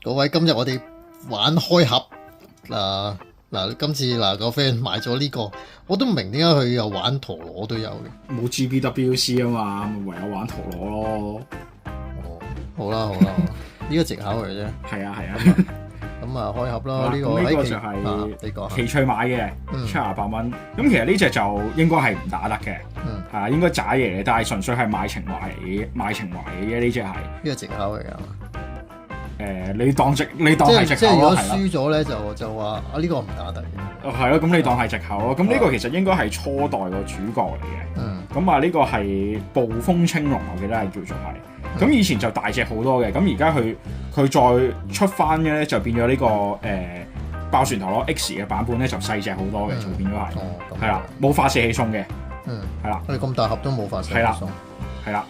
各位，今日我哋玩開盒今次個 friend 買咗呢個，我都唔明點解佢又玩陀螺都有嘅。冇 GBWC 啊嘛，咪唯有玩陀螺咯。哦，好啦，呢個藉口嚟啫。係啊，咁開盒啦。呢個就係你講奇趣買嘅，78蚊。咁其實呢隻就應該係唔打得嘅，應該渣嘢，但係純粹係賣情懷嘅呢隻係。呢個藉口嚟㗎。你當係藉口咯。即係如果輸咗咧，就話呢個唔打得嘅。係咯，咁你當係藉口咯。咁呢個其實應該係初代個主角嚟嘅。咁呢個係暴風青龍，我記得係叫做係。咁以前就大隻好多嘅，咁而家佢再出翻嘅咧，就變咗呢個爆旋陀螺 X 嘅版本咧，就細隻好多嘅，就變咗係。係啦，冇發射器送嘅。係啦。咁大盒都冇發射器送。係啦。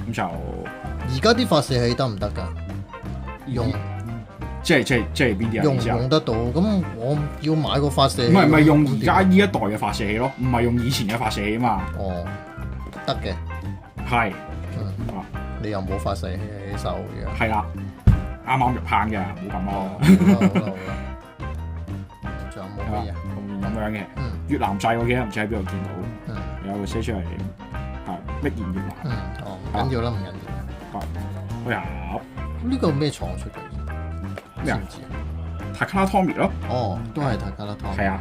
咁就而家啲發射器得唔得㗎？用即係邊啲啊？用得到，咁我要買個發射器。唔係用而家呢一代嘅發射器咯，唔係用以前嘅發射器啊嘛。哦，得嘅。係。你又冇發射器喺手嘅。係啦，啱啱入坑嘅，冇咁咯。好啦。仲有冇乜嘢？咁樣嘅。越南製我記得唔知喺邊度見到。有個寫出嚟係乜言越南。唔緊要啦，唔緊要。開盒。呢個咩廠出嘅？咩啊？Takara Tomy 咯。哦，都係 Takara Tomy。係啊。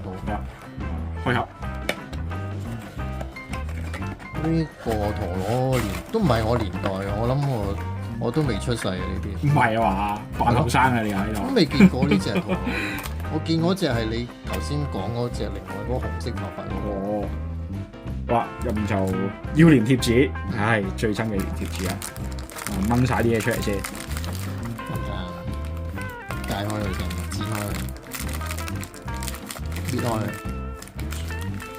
好啦，開盒。呢個陀螺都唔係我年代嘅，我諗我都未出世呢啲。唔係啊嘛，扮後生啊你喺度。都未見過呢隻陀螺，我見嗰隻係你頭先講嗰隻，另外嗰個紅色頭髮嗰個。哦。哇！入面就要粘貼紙，最憎嘅粘貼紙啊！掹晒啲嘢出嚟先，解開佢先，剪開佢，搣開佢。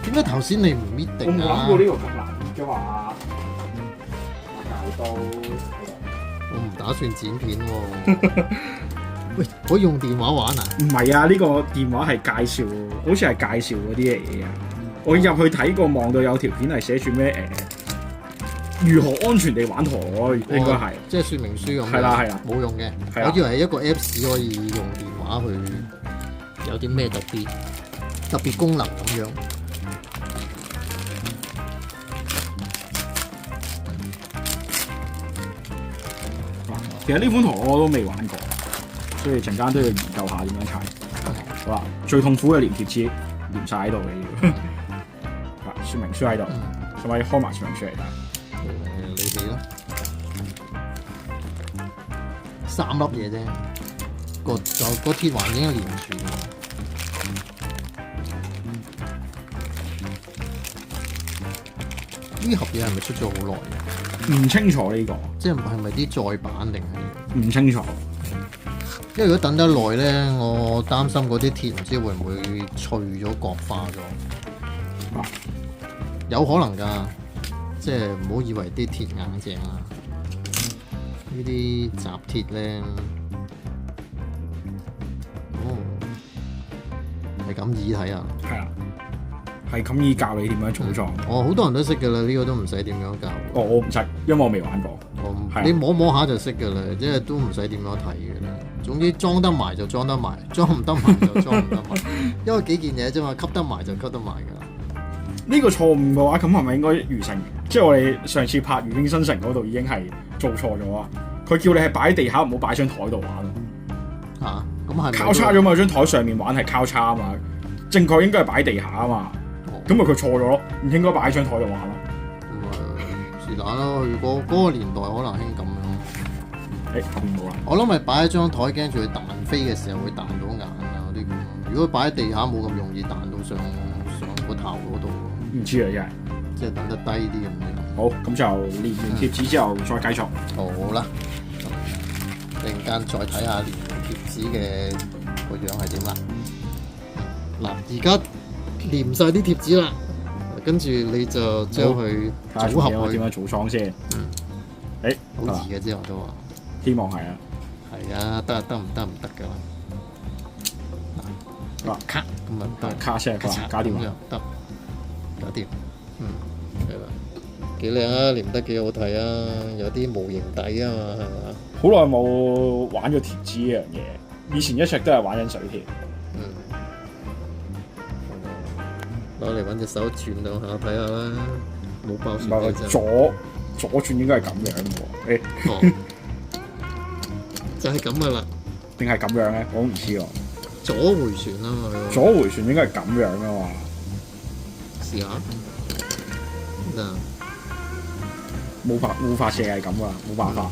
點解頭先你唔搣定啊？我冇諗過呢個咁難搣嘅嘛，搞到我唔打算剪片喎。喂，可以用電話玩啊？唔係啊，呢個電話係介紹，好似係介紹嗰啲嚟嘅。我入去睇過，望到有條片係寫住咩如何安全地玩陀螺，應該係即係說明書咁。係啦，冇用嘅。我以為係一個 Apps 可以用電話去有啲咩特別功能咁樣。其實呢款陀螺我都未玩過，所以陣間都要研究下點樣踩。好啦，最痛苦嘅粘貼紙粘晒喺度嘅要。說明書喺度，使咪開埋說明書嚟睇？你哋咯，3粒嘢啫，個鐵環已經連住。呢盒嘢係咪出咗好耐嘅？唔清楚呢個，即係咪啲再版定係？唔清楚。因為如果等得耐咧，我擔心嗰啲鐵唔知會唔會脆咗、角化咗。有可能㗎，即係唔好以為啲鐵硬淨啊！呢啲雜鐵咧，係咁易睇啊！係啊，係咁易教你點樣組裝。好多人都識㗎啦，呢個都唔使點樣教。我唔識，因為我未玩過。你摸摸下就識㗎啦，即係都唔使點樣睇㗎啦。總之裝得埋就裝得埋，裝唔得埋就裝唔得埋。因為幾件嘢啫嘛，吸得埋就吸得埋㗎啦。呢個錯誤嘅話，咁係咪應該餘成？即係我哋上次拍《如英新城》嗰度已經係做錯咗啊！佢叫你係擺喺地下，唔好擺張台度玩咯。咁係交叉咗嘛？張台上面玩係交叉啊嘛，正確應該係擺喺地下啊嘛。咁咪佢錯咗咯，唔應該擺喺張台度玩咯。是但咯，如果嗰個年代可能興咁樣。後面冇啦。我諗咪擺喺張台，驚住佢彈飛嘅時候會彈到眼啊嗰啲咁。如果擺喺地下冇咁容易彈到上個頭嗰度。唔知啊，真係。即係等得低啲咁樣。好，咁就連完貼紙之後再繼續。好啦，陣間再睇下連貼紙嘅個樣係點啦。嗱，而家黏晒啲貼紙啦，跟住你就將佢組合佢。點樣組裝先？好易嘅啫，我都話。希望係啊。係啊，得唔得㗎啦。卡咁啊，得卡先係搞掂啦，得搞掂，係啦，幾靚啊，黏得幾好睇啊，有啲模型底啊嘛，係嘛？好耐冇玩咗貼紙呢樣嘢，以前一直都係玩緊水貼。攞嚟揾隻手轉兩下睇下啦，冇爆旋。唔係左轉應該係咁樣喎。哦，就係咁噶啦。定係咁樣咧？我唔知喎。左回旋啊嘛。左回旋應該係咁樣噶嘛。試下。嗱，冇發射係咁噶啦，冇辦法。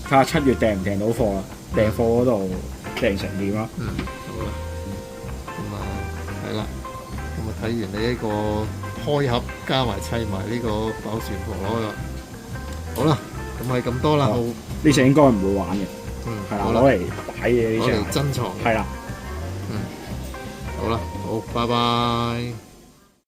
睇下7月訂唔訂到貨啦，訂貨嗰度訂成點啦。好啦。咁啊，係啦。咁啊，睇完你呢個開盒加埋砌埋呢個爆旋陀螺啦。好啦，咁係咁多啦。呢隻應該唔會玩嘅。係啦，攞嚟擺嘅呢隻。攞嚟珍藏。係啦。好啦，好，拜拜。